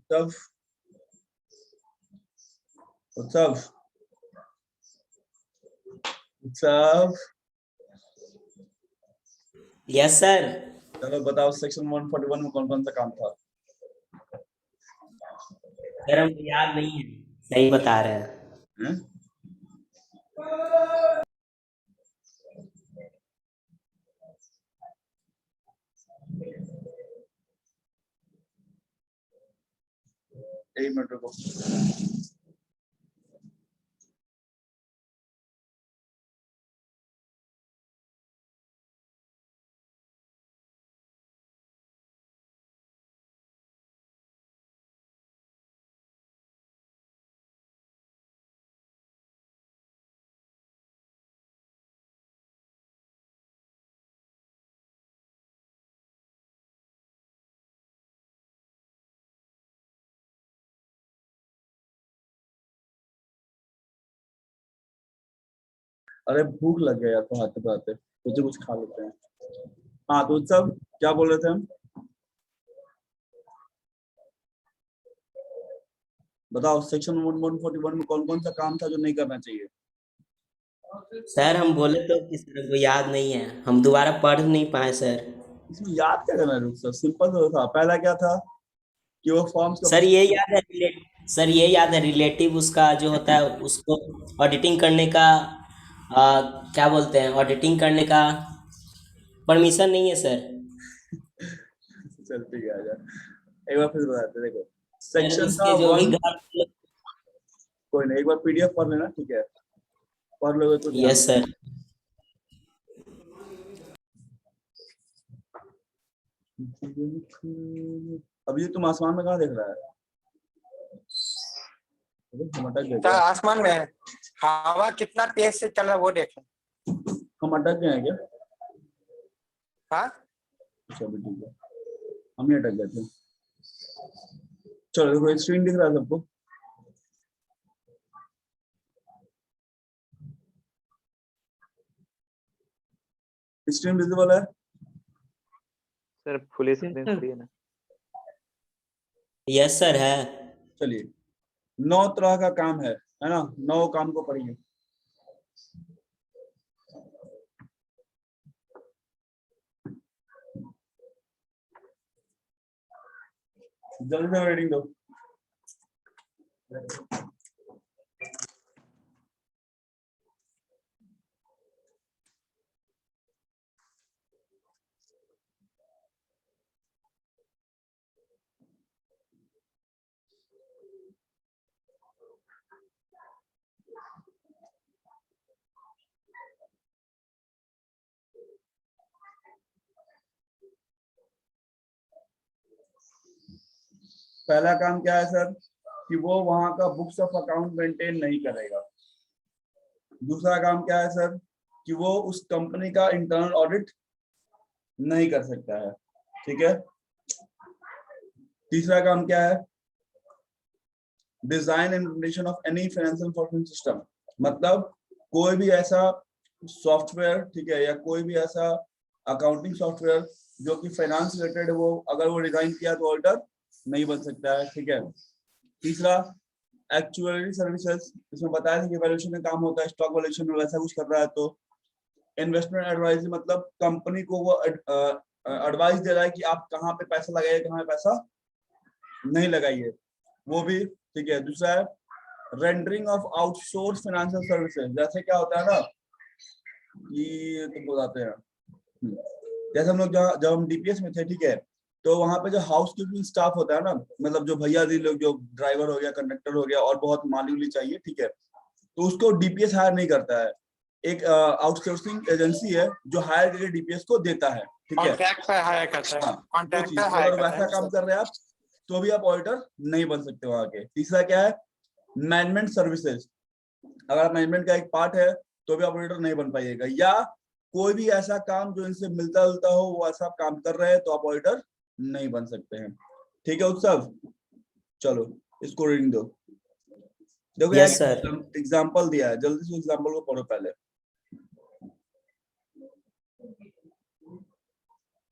उत्सव उत्सव उत्सव यस सर। चलो बताओ, सेक्शन 141 में कौन कौन सा काम था? सर हमको याद नहीं है, सही बता रहे हैं। हैं? एक मिनट रुको। अरे भूख लग गया यार, तो आते आते मुझे कुछ खा लेते हैं। हाँ तो उत्सव क्या बोल रहे थे हम? बताओ, सेक्शन 141 में कौन कौन सा काम था जो नहीं करना चाहिए? सर हम बोले तो कि सर हमको याद नहीं है, हम दोबारा पढ़ नहीं पाए सर। इसमें याद क्या करना है उत्सव? सिंपल तो था। पहला क्या था कि वो फॉर्म्स का सर ये याद है सर ये याद है रिलेटिव उसका जो होता है उसको ऑडिटिंग करने का क्या बोलते हैं, ऑडिटिंग करने का परमिशन नहीं है सर। चल ठीक है, आजा एक बार फिर बताते हैं, देखो सर सेक्शन था उसके जो भी वन। घर। कोई नहीं, एक बार पीडीएफ पढ़ लेना, ठीक है? पढ़ लोगे तो ध्यान यस से। सर। अभी तुम आसमान में कहाँ देख रहा है? अरे हम अटक गए क्या क्या? आसमान में है? हवा कितना तेज से चल रहा है वो देखें। हम अटक गए हैं क्या? हाँ अच्छा अभी ठीक है, हम ही अटक गए थे। चलो देखो, स्क्रीन दिख रहा है सबको? स्क्रीन विजिबल है? सर फुल स्क्रीन थोड़ी है ना। यस सर है। चलिए, 9 तरह का काम है ना? 9 काम को पढ़िए। जल्दी से रीडिंग दो। पहला काम क्या है सर? कि वो वहां का बुक्स ऑफ अकाउंट मेंटेन नहीं करेगा। दूसरा काम क्या है सर? कि वो उस कंपनी का इंटरनल ऑडिट नहीं कर सकता है, ठीक है? तीसरा काम क्या है? Design and implementation of any financial information system. मतलब कोई भी ऐसा सॉफ्टवेयर, ठीक है, या कोई भी ऐसा अकाउंटिंग सॉफ्टवेयर जो कि फाइनेंस रिलेटेड, वो अगर वो डिजाइन किया तो ऑडिटर नहीं बन सकता है, ठीक है? तीसरा, एक्चुअरी सर्विसेज। इसमें बताया था कि वैल्यूएशन में काम होता है, स्टॉक वैल्यूएशन में वैसा कुछ कर रहा है। तो इन्वेस्टमेंट एडवाइजरी, मतलब कंपनी को वो एडवाइस दे रहा है कि आप कहाँ पे पैसा लगाइए, कहाँ पे पैसा नहीं लगाइए, वो भी, ठीक है? दूसरा है rendering of outsource financial services. जैसे क्या होता है ना कि तुम बताते हैं, जैसे हम लोग जब हम डीपीएस में थे, ठीक है, तो वहां पे जो हाउस कीपिंग स्टाफ होता है ना, मतलब जो भैया जी लोग, जो ड्राइवर हो गया, कंडक्टर हो गया, और बहुत माली उली चाहिए, ठीक है, तो उसको डीपीएस हायर नहीं करता है। एक आउटसोर्सिंग एजेंसी है जो हायर करके डीपीएस को देता है, ठीक है? कॉन्ट्रैक्ट पे हायर करता है। हाँ, वो कॉन्ट्रैक्ट चीज, पे तो हायर अगर करता वैसा काम कर रहे हैं आप, तो भी आप ऑडिटर नहीं बन सकते वहां के। तीसरा क्या है? Management services. अगर आप मैनेजमेंट का एक पार्ट है तो भी आप ऑडिटर नहीं बन पाइएगा, या कोई भी ऐसा काम जो इनसे मिलता जुलता हो, वो ऐसा काम कर रहे हैं, तो आप ऑडिटर नहीं बन सकते हैं, ठीक है उत्सव? चलो इसको रीडिंग दो। देखो यस सर। एग्जाम्पल दिया है, जल्दी से एग्जाम्पल को पढ़ो पहले।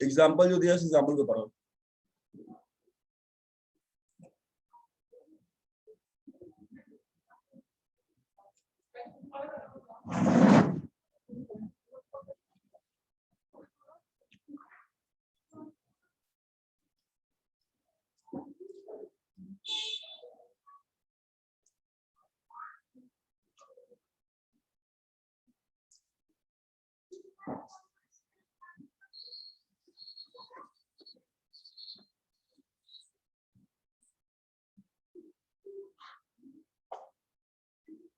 एग्जाम्पल जो दिया है, एग्जाम्पल को पढ़ो।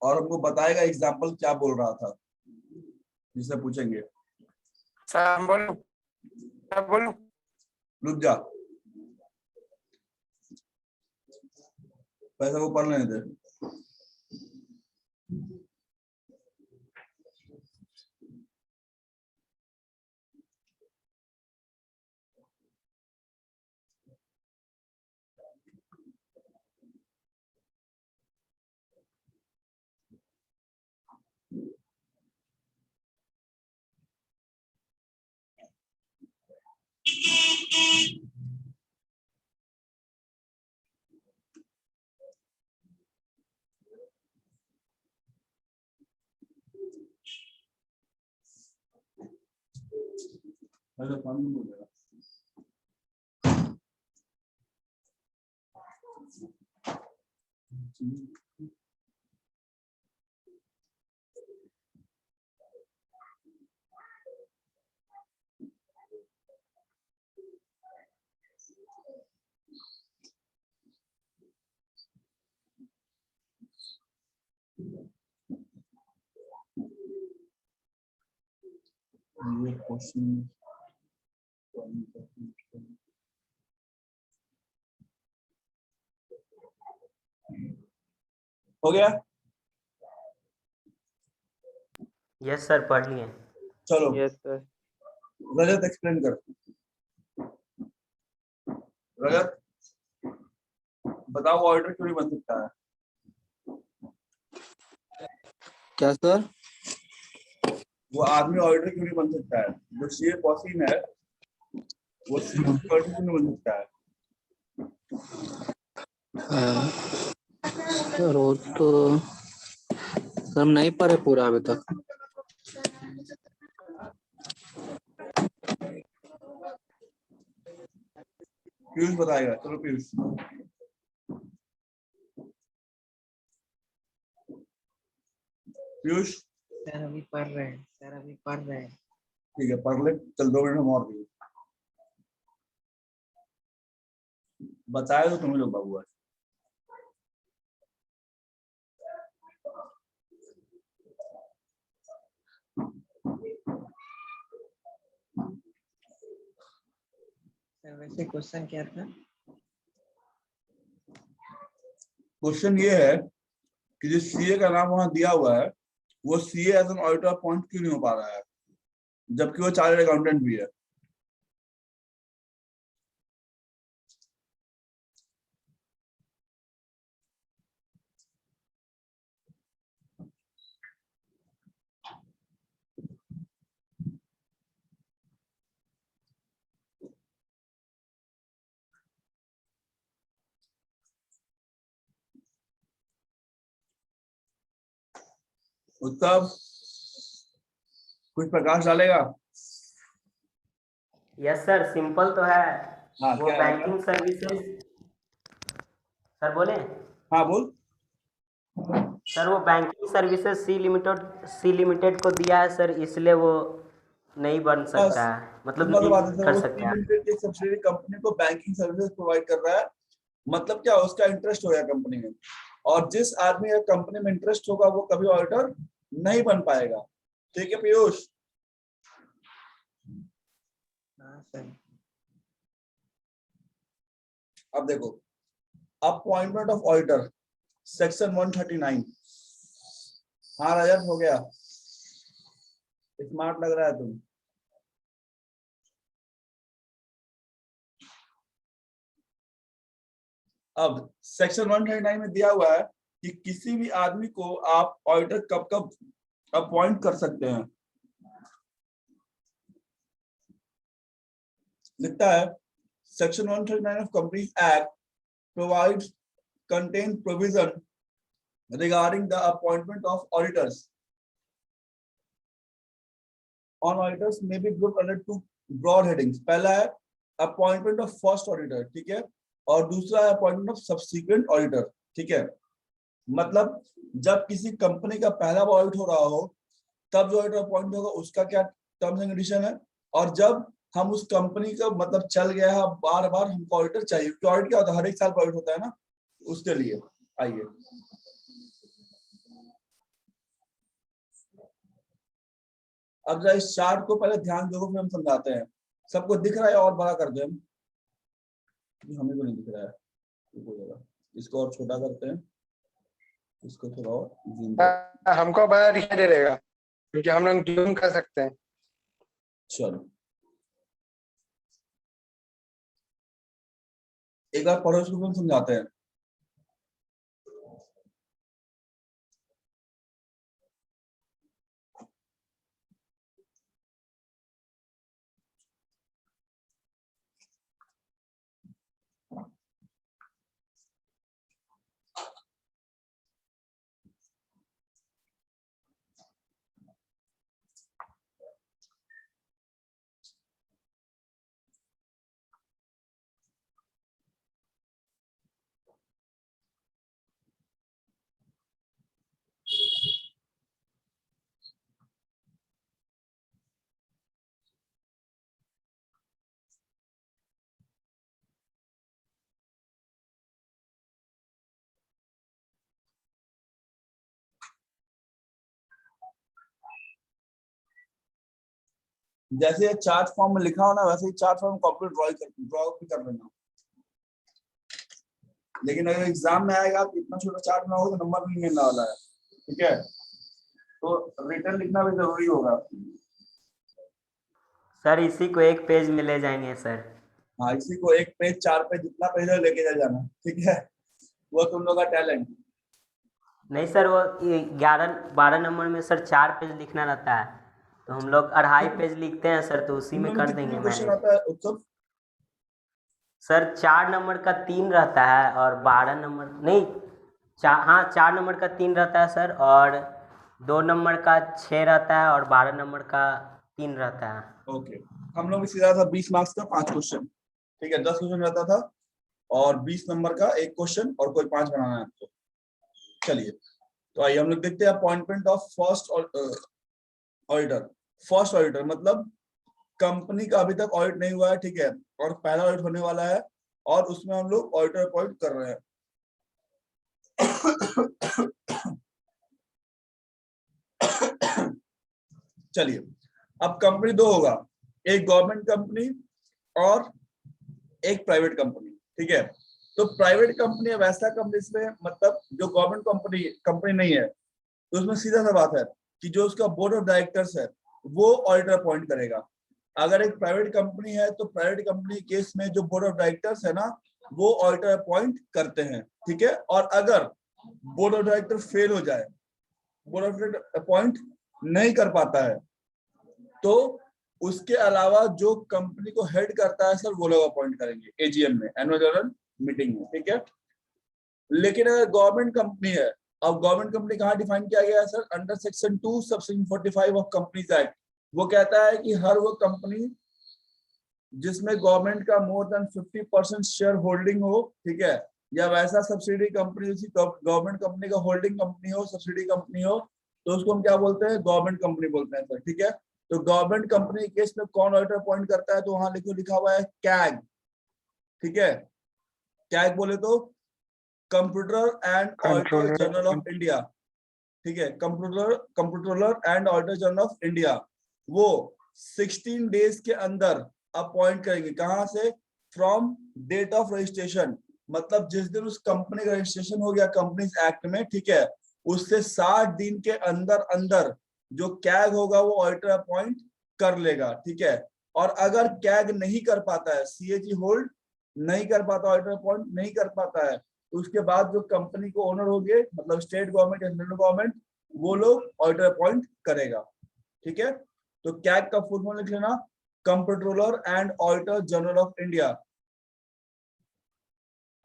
और हमको बताएगा एग्जाम्पल क्या बोल रहा था, जिससे पूछेंगे। सर हम बोलूं? सर बोलूं? रुक जा, पैसा को पढ़ लेने दे। ये क्वेश्चन हो गया। यस सर, पढ़ लिए। चलो यस सर। रजत एक्सप्लेन कर। रजत बताओ, ऑर्डर क्यों नहीं बन सकता है? क्या सर? वो आदमी ऑर्डर क्यों नहीं बन सकता है? जो सीए पॉसिन है वो सीए ऑर्डर क्यों नहीं बन सकता है? सर वो तो हम नहीं पढ़े पूरा अभी तक। पीयूष बताएगा। चलो पीयूष। पीयूष सर अभी पढ़ रहे हैं, सर अभी पढ़ रहे हैं। ठीक है, पढ़ ले। चल 2 मिनट हम और दिए। बताया तो तुम्हें लोग बाबू। सर वैसे क्वेश्चन क्या था? क्वेश्चन ये है कि जिस सीए का नाम वहां दिया हुआ है वो CA as an auditor appoint क्यों नहीं हो पा रहा है, जबकि वो चार्टर्ड अकाउंटेंट भी है। उत्तम कुछ प्रकाश डालेगा? यस सर, सिंपल तो है। हाँ, वो क्या है? Banking services. सर बोले? हाँ बोल। सर वो बैंकिंग सर्विसेज सी लिमिटेड को दिया है सर, इसलिए वो नहीं बन बस सकता है, मतलब सिंपल बात है नहीं सर, कर वो सकता सी है। लिमिटेड की सब्सिडियरी कंपनी को बैंकिंग सर्विसेज प्रोवाइड कर रहा है। मतलब क्या, उसका इंटरेस्ट हो गया कंपनी में, और जिस आदमी का कंपनी में इंटरेस्ट होगा वो कभी ऑडिटर नहीं बन पाएगा। ठीक है पीयूष? हाँ सर। अब देखो, अपॉइंटमेंट ऑफ ऑडिटर सेक्शन 139। हाँ रजत, हो गया। स्मार्ट लग रहा है तुम। अब सेक्शन 139 में दिया हुआ है कि किसी भी आदमी को आप ऑडिटर कब कब अपॉइंट कर सकते हैं। लिखता है section 139 of companies act provides contain provision regarding the appointment of auditors on auditors may be grouped under two broad headings. पहला है अपॉइंटमेंट ऑफ फर्स्ट ऑडिटर, ठीक है, और दूसरा है अपॉइंटमेंट ऑफ सब्सिक्वेंट ऑडिटर, ठीक है। मतलब जब किसी कंपनी का पहला ऑडिट हो रहा हो तब जो ऑडिटर अपॉइंट होगा उसका क्या टर्म्स एंड कंडीशन है, और जब हम उस कंपनी का मतलब चल गया है बार बार हमको ऑडिटर चाहिए, क्योंकि ऑडिट क्या होता है, हर एक साल ऑडिट होता है ना, उसके लिए। आइए अब जरा इस चार्ट को पहले ध्यान दो, फिर हम समझाते हैं। सबको दिख रहा है और बड़ा कर दे हम, हमें को नहीं दिख रहा है, इसको और छोटा करते हैं, इसको थोड़ा और जूम करते हैं। हमको बड़ा दिखाई दे देगा क्योंकि हम लोग जूम कर सकते हैं। चलो एक बार पढ़ो इसको, हम समझाते हैं। जैसे चार्ट फॉर्म में लिखा हो ना, वैसे ही चार्ट फॉर्म कॉपी ड्रॉ भी कर लेना। लेकिन अगर एग्जाम में आएगा तो इतना छोटा चार्ट ना हो तो नंबर नहीं मिलने वाला है, ठीक है। तो रिटर्न लिखना भी जरूरी होगा। सर इसी को एक पेज में ले जाएंगे सर। हाँ, इसी को एक पेज, 4 पेज, जितना पेज है लेके जाना, ठीक है। वो तुम लोग का टैलेंट। नहीं सर, वो 11-12 नंबर में सर 4 पेज लिखना रहता है, तो हम लोग 2.5 पेज लिखते हैं सर, तो उसी में कर देंगे क्वेश्चन मैनेज। आता है उत्सव? सर 4 नंबर का 3 रहता है और 12 नंबर नहीं, 4 नंबर का 3 रहता है सर, और 2 नंबर का 6 रहता है और 12 नंबर का 3 रहता है। ओके, हम लोग सीधा था 20 मार्क्स का 5 क्वेश्चन, ठीक है, 10 क्वेश्चन रहता था और 20 नंबर का एक क्वेश्चन और कोई 5 बनाना है आपको। चलिए तो आइए हम लोग देखते हैं appointment of first auditor. First auditor मतलब कंपनी का अभी तक ऑडिट नहीं हुआ है, ठीक है, और पहला ऑडिट होने वाला है और उसमें हम लोग ऑडिटर अपॉइंट कर रहे हैं। चलिए अब कंपनी 2 होगा, एक गवर्नमेंट कंपनी और एक प्राइवेट कंपनी, ठीक है। तो प्राइवेट कंपनी है वैसा कंपनी इसमें मतलब जो गवर्नमेंट कंपनी नहीं है, तो उसमें सीधा सा बात है कि जो उसका बोर्ड ऑफ डायरेक्टर्स है वो ऑडिटर अपॉइंट करेगा। अगर एक प्राइवेट कंपनी है तो प्राइवेट कंपनी केस में जो बोर्ड ऑफ डायरेक्टर्स है ना वो ऑडिटर अपॉइंट करते हैं, ठीक है। और अगर बोर्ड ऑफ डायरेक्टर फेल हो जाए, बोर्ड ऑफ डायरेक्टर अपॉइंट नहीं कर पाता है, तो उसके अलावा जो कंपनी को हेड करता है सर वो लोग अपॉइंट करेंगे एजीएम में, एनुअल जनरल मीटिंग में, ठीक है। लेकिन अगर गवर्नमेंट कंपनी है, अब गवर्नमेंट कंपनी कहाँ डिफाइन किया गया है sir, under section 2 subsection 45 of companies act. वो कहता है कि हर वो कंपनी जिसमें गवर्नमेंट का मोर देन 50% शेयर होल्डिंग हो, ठीक है, या वैसा सब्सिडी कंपनी उसी गवर्नमेंट कंपनी का होल्डिंग कंपनी हो, सब्सिडी कंपनी हो, तो उसको हम क्या बोलते हैं, गवर्नमेंट कंपनी बोलते हैं सर, ठीक है। तो गवर्नमेंट कंपनी केस में कौन ऑडिटर अपॉइंट करता है, तो वहां लिखा हुआ है कैग, ठीक है। कैग बोले तो computer and auditor general of India, ठीक है, computer and auditor general of India. वो 16 डेज के अंदर अपॉइंट करेंगे, कहां से, फ्रॉम डेट ऑफ रजिस्ट्रेशन, मतलब जिस दिन उस कंपनी का रजिस्ट्रेशन हो गया कंपनीज एक्ट में, ठीक है, उससे 60 दिन के अंदर अंदर जो कैग होगा वो ऑडिटर अपॉइंट कर लेगा, ठीक है। और अगर कैग नहीं कर पाता है, सीएजी होल्ड नहीं कर पाता, ऑडिटर अपॉइंट नहीं कर पाता है, तो उसके बाद जो कंपनी को ओनर हो गए मतलब स्टेट गवर्नमेंट या सेंट्रल गवर्नमेंट, वो लोग ऑडिटर अपॉइंट करेगा, ठीक है। तो कैग का फुल फॉर्म लिख लेना, comptroller and auditor general of India.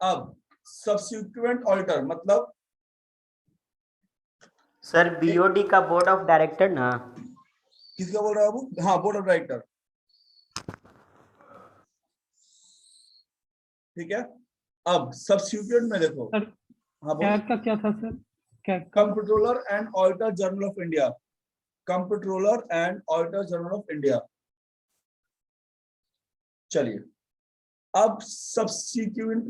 अब सब्सिक्वेंट ऑडिटर मतलब सर बीओडी का बोर्ड ऑफ डायरेक्टर ना, किसका बोल रहा है बाबू? हाँ, बोर्ड ऑफ डायरेक्टर। ठीक है, अब सब्स्टिट्यूएंट में देखो। सर, हाँ बोलो। कैग का क्या था सर? कैग का comptroller and auditor general of India. Comptroller and auditor general of India. चलिए, अब सब्सिक्वेंट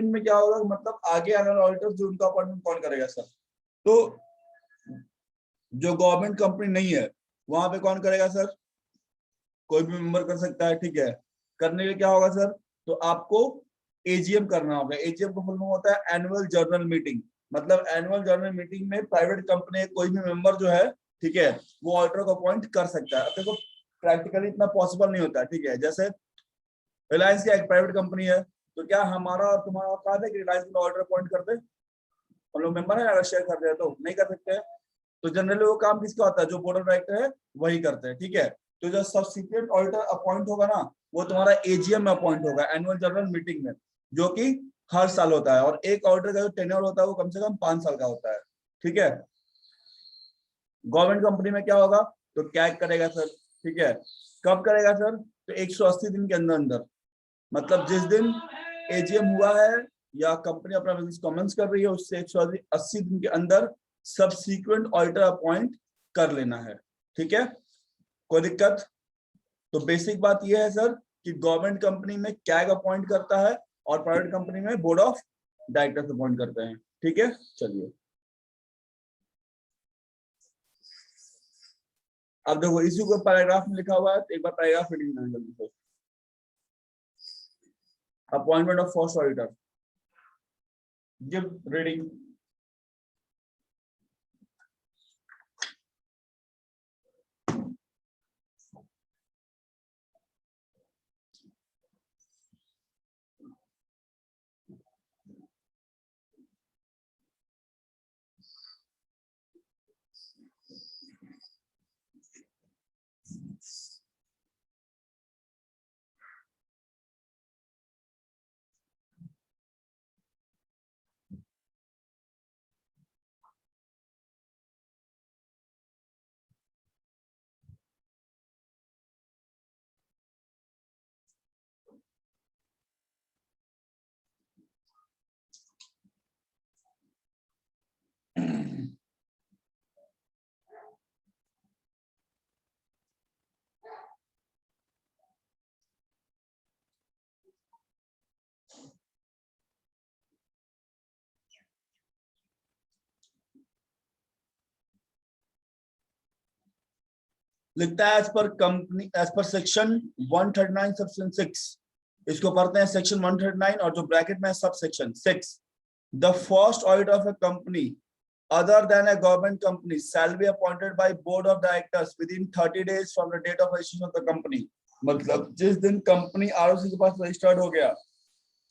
में क्या होगा, मतलब आगे आने वाले ऑडिटर जो उनका अपॉइंटमेंट कौन करेगा सर? तो जो गवर्नमेंट कंपनी नहीं है वहां पे कौन करेगा सर? कोई भी मेंबर कर सकता है। ठीक है, करने के क्या होगा सर? तो आपको एजीएम करना होगा। एजीएम का फुल फॉर्म होता है एनुअल जनरल मीटिंग। मतलब एनुअल जनरल मीटिंग में प्राइवेट कंपनी कोई भी मेंबर जो है, ठीक है, वो ऑडिटर को अपॉइंट कर सकता है। अब देखो प्रैक्टिकली इतना पॉसिबल नहीं होता है। ठीक है, जैसे रिलायंस की एक प्राइवेट कंपनी है, तो क्या हमारा और तुम्हारा औकात है कि रिलायंस में ऑर्डर अपॉइंट कर दे? हम लोग मेंबर है, अगर शेयर कर रहे हैं तो नहीं कर सकते हैं। तो जनरली वो काम किसका होता है? जो बोर्ड ऑफ डायरेक्टर है वही करते हैं। ठीक है, तो जो सब्सिक्वेंट ऑडिटर अपॉइंट होगा ना, वो तुम्हारा एजीएम में अपॉइंट होगा, एनुअल जनरल मीटिंग में, जो कि हर साल होता है। और एक ऑडिटर का जो टेन्योर होता है वो कम से कम 5 साल का होता है। ठीक है, गवर्नमेंट कंपनी में क्या होगा? तो कैग करेगा सर। ठीक है, कब करेगा सर? तो 180 दिन के अंदर अंदर, मतलब जिस दिन एजीएम हुआ है या कंपनी अपना बिजनेस कमेंस कर रही है उससे 180 दिन के अंदर सबसीक्वेंट ऑडिटर अपॉइंट कर लेना है। ठीक है, कोई दिक्कत? तो बेसिक बात यह है सर कि गवर्नमेंट कंपनी में कैग अपॉइंट करता है और प्राइवेट कंपनी में बोर्ड ऑफ डायरेक्टर्स अपॉइंट करते हैं। ठीक है, चलिए अब देखो इसी को पैराग्राफ में लिखा हुआ है, तो एक बार पैराग्राफ रीडिंग करें जल्दी से। Appointment of first auditor, give reading. लिखता है as per company, as per section 139 section 6। इसको पढ़ते हैं सेक्शन 139 और जो ब्रैकेट में है sub section 6। The first auditor of a company other than a government company shall be appointed by board of directors within 30 days from the date of registration of the company। मतलब जिस दिन company ROC के पास registered हो गया।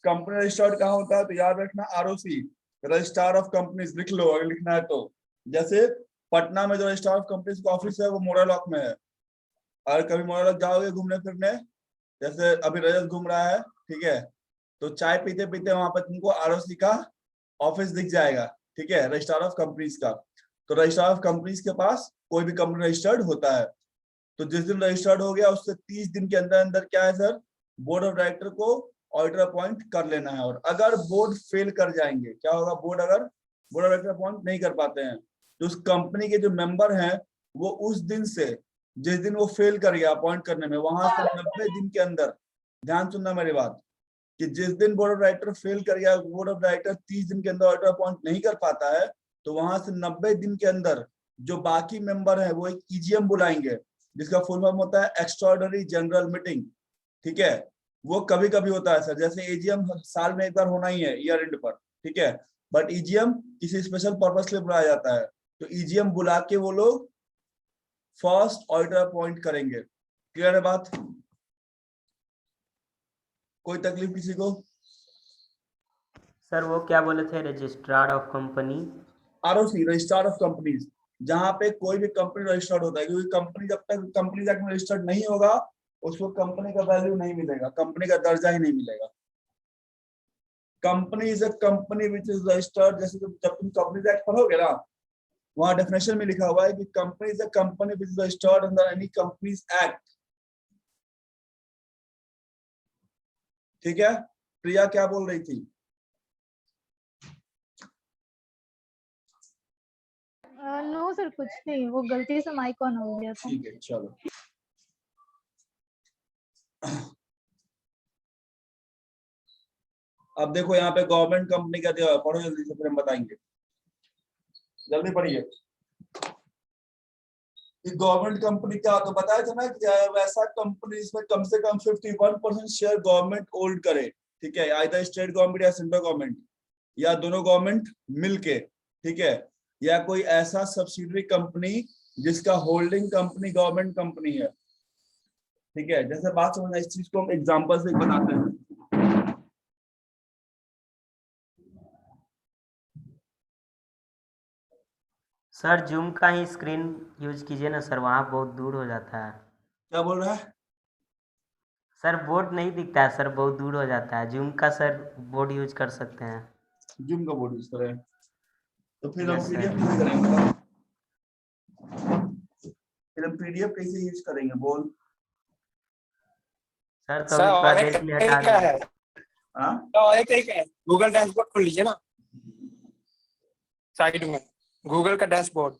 Company registered कहाँ होता है? तो याद रखना आरओसी, रजिस्ट्रार ऑफ कंपनीज लिख लो अगर लिखना है तो। जैसे पटना में जो रजिस्ट्रार ऑफ कंपनीज का ऑफिस है वो मोरालॉक में है। और कभी मोरालॉक जाओगे घूमने फिरने, जैसे अभी रजत घूम रहा है, ठीक है, तो चाय पीते पीते वहां पर तुमको आरओसी का ऑफिस दिख जाएगा। ठीक है, रजिस्ट्रार ऑफ कंपनीज का। तो रजिस्ट्रार ऑफ कंपनीज के पास कोई भी कंपनी रजिस्टर्ड होता है, तो जिस दिन रजिस्टर्ड हो गया उससे 30 दिन के अंदर अंदर क्या है सर? बोर्ड ऑफ डायरेक्टर को ऑडिटर अपॉइंट कर लेना है। और अगर बोर्ड फेल कर जाएंगे, क्या होगा? बोर्ड अगर बोर्ड ऑफ डायरेक्टर अपॉइंट नहीं कर पाते हैं तो उस कंपनी के जो मेंबर हैं वो उस दिन से, जिस दिन वो फेल कर गया अपॉइंट करने में, वहां से 90 दिन के अंदर, ध्यान सुनना मेरी बात, कि जिस दिन बोर्ड ऑफ डायरेक्टर फेल कर गया, बोर्ड ऑफ डायरेक्टर 30 दिन के अंदर ऑडिटर अपॉइंट नहीं कर पाता है, तो वहां से 90 दिन के अंदर जो बाकी मेंबर हैं वो एक ईजीएम बुलाएंगे, जिसका फुल फॉर्म होता है एक्स्ट्राऑर्डिनरी जनरल मीटिंग। ठीक है, वो कभी कभी होता है सर, जैसे एजीएम साल में एक बार होना ही है ईयर एंड पर। ठीक है, बट ईजीएम किसी स्पेशल पर्पस के लिए बुलाया जाता है, तो ईजीएम बुला के वो लोग फर्स्ट ऑडिटर अपॉइंट करेंगे। क्लियर है बात? कोई तकलीफ किसी को? सर वो क्या बोले थे, registrar of company? ROC, registrar of companies, जहां पे कोई भी कंपनी रजिस्टर्ड होता है, क्योंकि कंपनी जब तक कंपनी एक्ट में रजिस्टर्ड नहीं होगा उसको कंपनी का वैल्यू नहीं मिलेगा, कंपनी का दर्जा ही नहीं मिलेगा। Company is a company which is registered. जैसे जब तुम कंपनी एक्ट पढ़ोगे ना, वहां डेफिनेशन में लिखा हुआ है कि company is a company which is registered under any companies act. ठीक है, प्रिया क्या बोल रही थी? नो सर, कुछ नहीं, वो गलती से माइक ऑन हो गया था। ठीक है, चलो। अब देखो यहाँ पे गवर्नमेंट कंपनी का दिया, पढ़ो जल्दी से फिर हम बताएंगे, जल्दी पढ़िए। गवर्नमेंट कंपनी का तो बताया था ना कि वैसा कंपनी इसमें कम से कम 51% शेयर गवर्नमेंट होल्ड करे। ठीक है, आइदर स्टेट गवर्नमेंट या सेंट्रल गवर्नमेंट या दोनों गवर्नमेंट मिलके। ठीक है, या कोई ऐसा सब्सिडरी कंपनी जिसका होल्डिंग कंपनी गवर्नमेंट कंपनी है। ठीक है, जैसे बात समझना, इस चीज को हम एग्जांपल से बताते हैं। सर जूम का ही स्क्रीन यूज कीजिए ना सर, वहाँ बहुत दूर हो जाता है। क्या बोल रहा है? सर बोर्ड नहीं दिखता है सर, बहुत दूर हो जाता है। जूम का सर बोर्ड यूज कर सकते हैं। जूम का बोर्ड यूज करें तो फिर हम यस पीडीएफ सर। कैसे करेंगे बताओ? फिर हम पीडीएफ कैसे यूज करेंगे बोल? सर तो सर अभी थोड़ा और देर एक के लिए हटा तरीका दें। है, हाँ, तो और एक तरीका है, गूगल डैशबोर्ड खोल लीजिए ना साइड में, गूगल का डैशबोर्ड।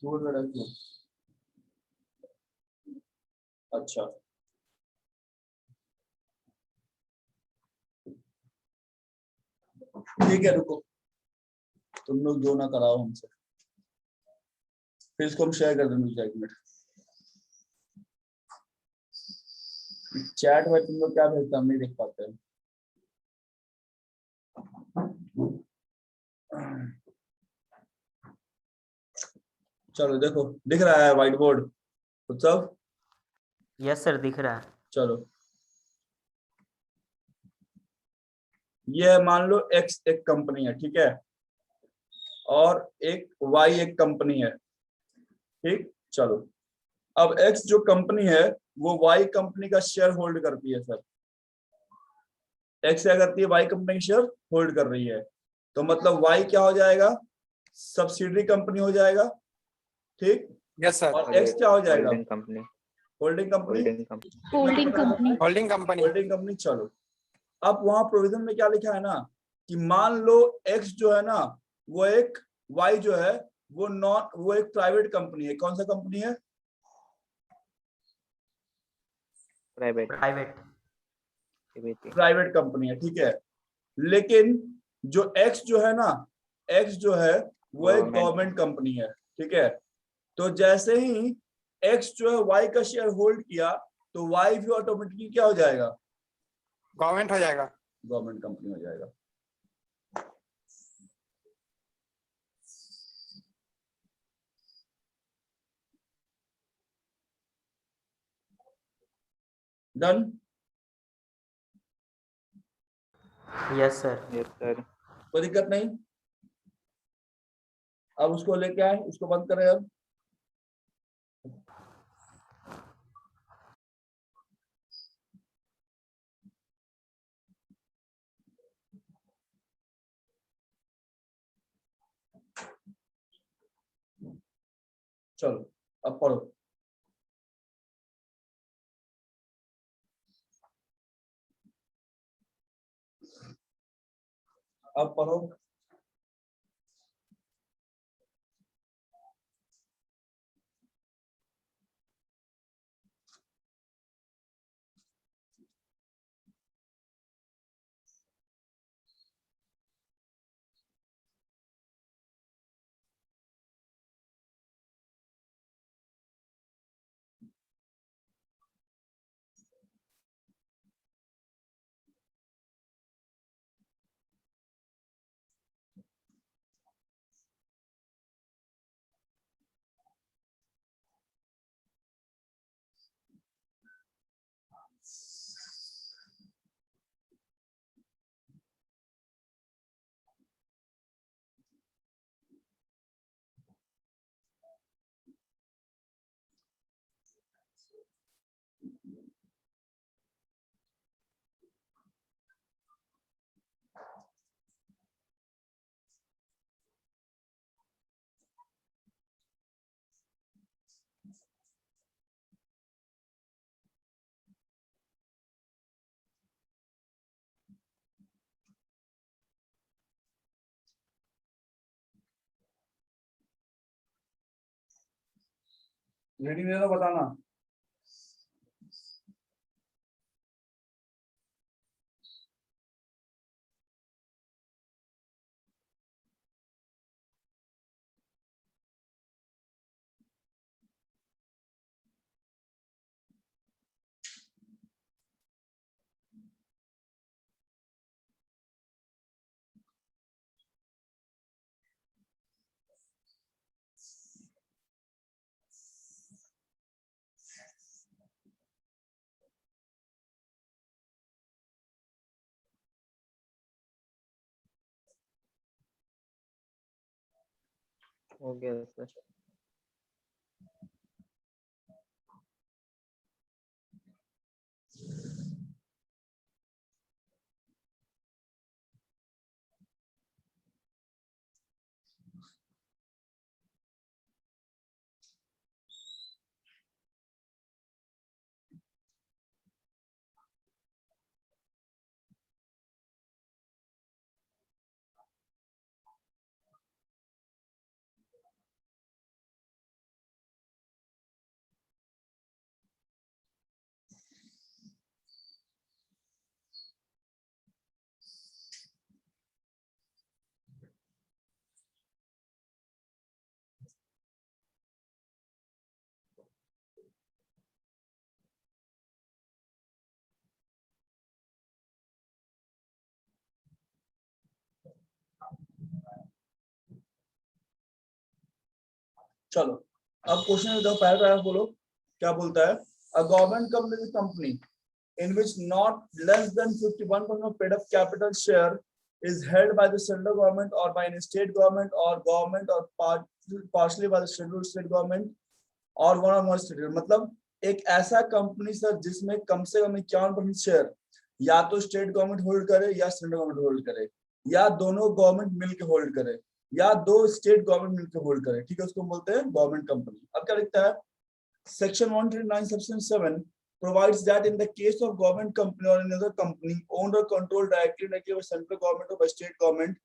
बोल रहा है क्यों? अच्छा, ठीक है, रुको, तुम लोग जो ना कराओ हमसे, फिर इसको हम शेयर कर देंगे। एक मिनट, चैट में तुम लोग क्या भेजते हैं हम नहीं देख पाते हैं। चलो देखो, दिख रहा है व्हाइट बोर्ड तो सब? यस सर दिख रहा है। चलो, ये मान लो एक्स एक कंपनी है, ठीक है, और एक वाई एक कंपनी है। ठीक, चलो, अब एक्स जो कंपनी है वो वाई कंपनी का शेयर होल्ड करती है सर। एक्स क्या करती है? वाई कंपनी का शेयर होल्ड कर रही है, तो मतलब वाई क्या हो जाएगा? सब्सिडरी कंपनी हो जाएगा। ठीक, यस सर, और एक्स क्या हो जाएगा? Holding company. Holding company. Holding company. Holding company. Holding company. Holding company. चलो, अब वहां प्रोविजन में क्या लिखा है ना कि मान लो एक्स जो है ना वो एक, वाई जो है वो एक प्राइवेट कंपनी है। कौन सा कंपनी है? प्राइवेट। प्राइवेट। प्राइवेट कंपनी है। ठीक है, लेकिन जो एक्स जो है ना, एक्स जो है वो एक गवर्नमेंट कंपनी है। ठीक है, तो जैसे ही एक्स जो है वाई का शेयर होल्ड किया तो वाई भी ऑटोमेटिकली क्या हो जाएगा? गवर्नमेंट हो जाएगा। गवर्नमेंट कंपनी हो जाएगा। Done? Yes sir. Yes sir. कोई दिक्कत नहीं? अब उसको लेके आए, उसको बंद करें अब। चलो, अब पढ़ो। अब पढ़ो। रेडी नहीं है तो बताना। हो गया सर। चलो अब क्वेश्चन देखो, पैराग्राफ बोलो क्या बोलता है। A government company in which not less than 51% of paid up capital share is held by the central government or by a state government or government or partially by the scheduled state government or one or more state। मतलब एक ऐसा company sir जिसमें कम से कम 51% share या तो state government hold करे या central government hold करे या दोनों गवर्नमेंट मिलकर होल्ड करे या दो स्टेट गवर्नमेंट मिलकर होल्ड करे, ठीक है, उसको बोलते हैं गवर्नमेंट कंपनी। अब क्या लिखता है, section 139 section 7 provides that in the case of government company or another company owned or controlled directly by central government or by state government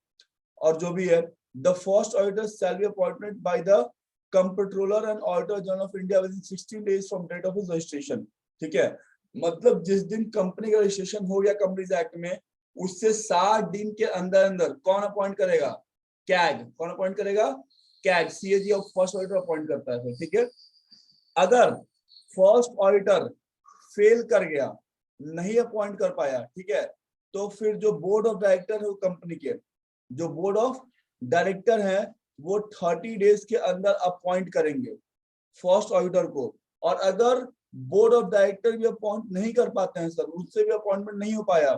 और जो भी है, the first auditor shall be appointed by the comptroller and auditor general of India within 16 days from date of his registration। ठीक है, मतलब जिस दिन company का रजिस्ट्रेशन हो गया कंपनीज एक्ट में, उससे 60 दिन के अंदर अंदर कौन अपॉइंट करेगा, कैग। कौन अपॉइंट करेगा, CAG, CAG of first auditor appoint करता है। ठीक है, अगर फर्स्ट ऑडिटर फेल कर गया, नहीं अपॉइंट कर पाया, ठीक है, तो फिर जो बोर्ड ऑफ डायरेक्टर है कंपनी के, जो बोर्ड ऑफ डायरेक्टर है वो 30 डेज के अंदर अपॉइंट करेंगे फर्स्ट ऑडिटर को। और अगर बोर्ड ऑफ डायरेक्टर भी अपॉइंट नहीं कर पाते हैं सर, उससे भी अपॉइंटमेंट नहीं हो पाया,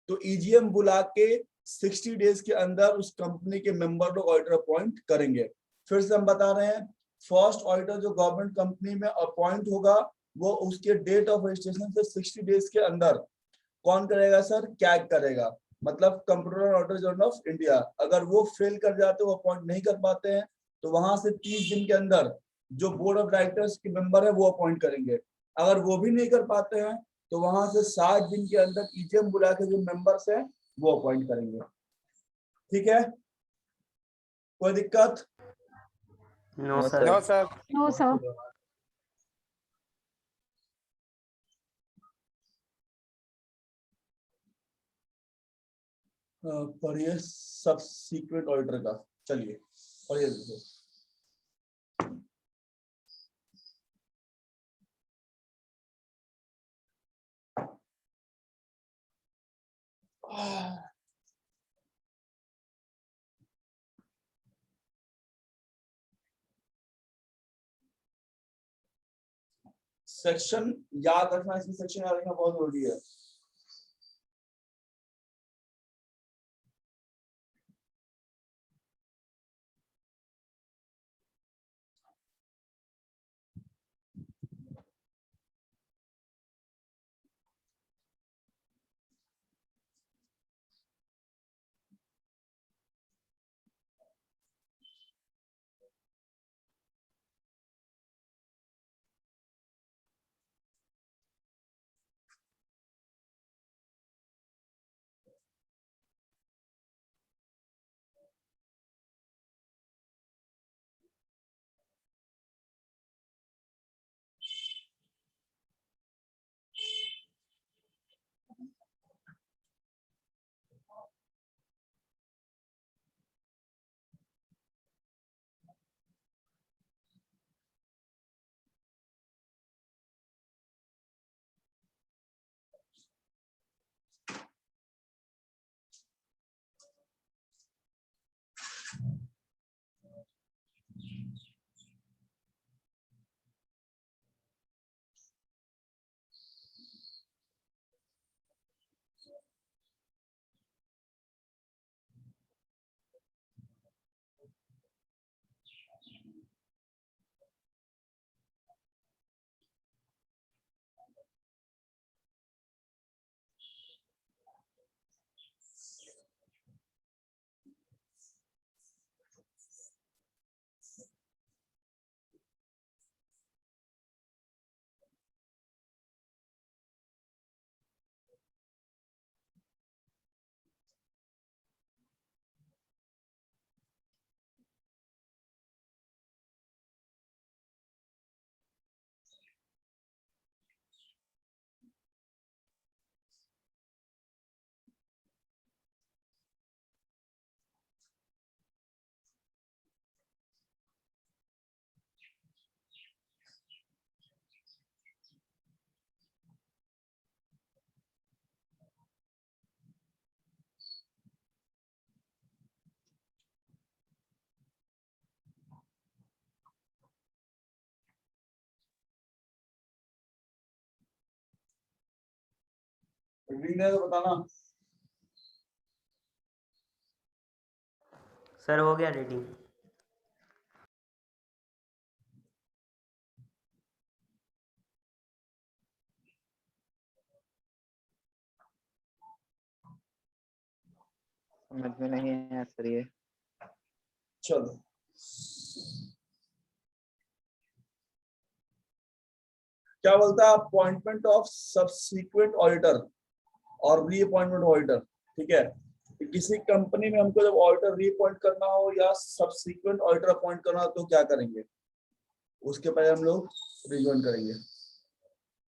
तो ईजीएम बुला के 60 डेज के अंदर उस कंपनी के मेंबर लोग ऑडिटर अपॉइंट करेंगे। फिर से हम बता रहे हैं, फर्स्ट ऑडिटर जो गवर्नमेंट कंपनी में अपॉइंट होगा वो उसके डेट ऑफ रजिस्ट्रेशन से 60 डेज के अंदर कौन करेगा सर, कैग करेगा, मतलब comptroller auditor general of India. अगर वो फेल कर जाते, वो अपॉइंट नहीं कर पाते हैं, तो वहां से 30 दिन के अंदर जो बोर्ड ऑफ डायरेक्टर्स के मेंबर है वो अपॉइंट करेंगे। अगर वो भी नहीं कर पाते हैं तो वहां से 60 दिन के अंदर ईजीएम बुला के जो मेंबर्स है वो अपॉइंट करेंगे। ठीक है, कोई दिक्कत? No sir. No sir. No sir. पढ़िए सब सीक्रेट ऑडिटर का, चलिए पढ़िए। सेक्शन याद रखना, इसमें सेक्शन याद रखना बहुत जरूरी है। रीडिंग है तो बताना। सर हो गया रीडिंग। समझ में नहीं आया सर ये। चलो क्या बोलता है अपॉइंटमेंट ऑफ सब्सीक्वेंट ऑडिटर और रीअपॉइंटमेंट ऑडिटर। ठीक है, किसी कंपनी में हमको जब ऑडिटर रीअपॉइंट करना हो या सब्सीक्वेंट ऑडिटर अपॉइंट करना हो तो क्या करेंगे, उसके पहले हम लोग रिजॉइन करेंगे।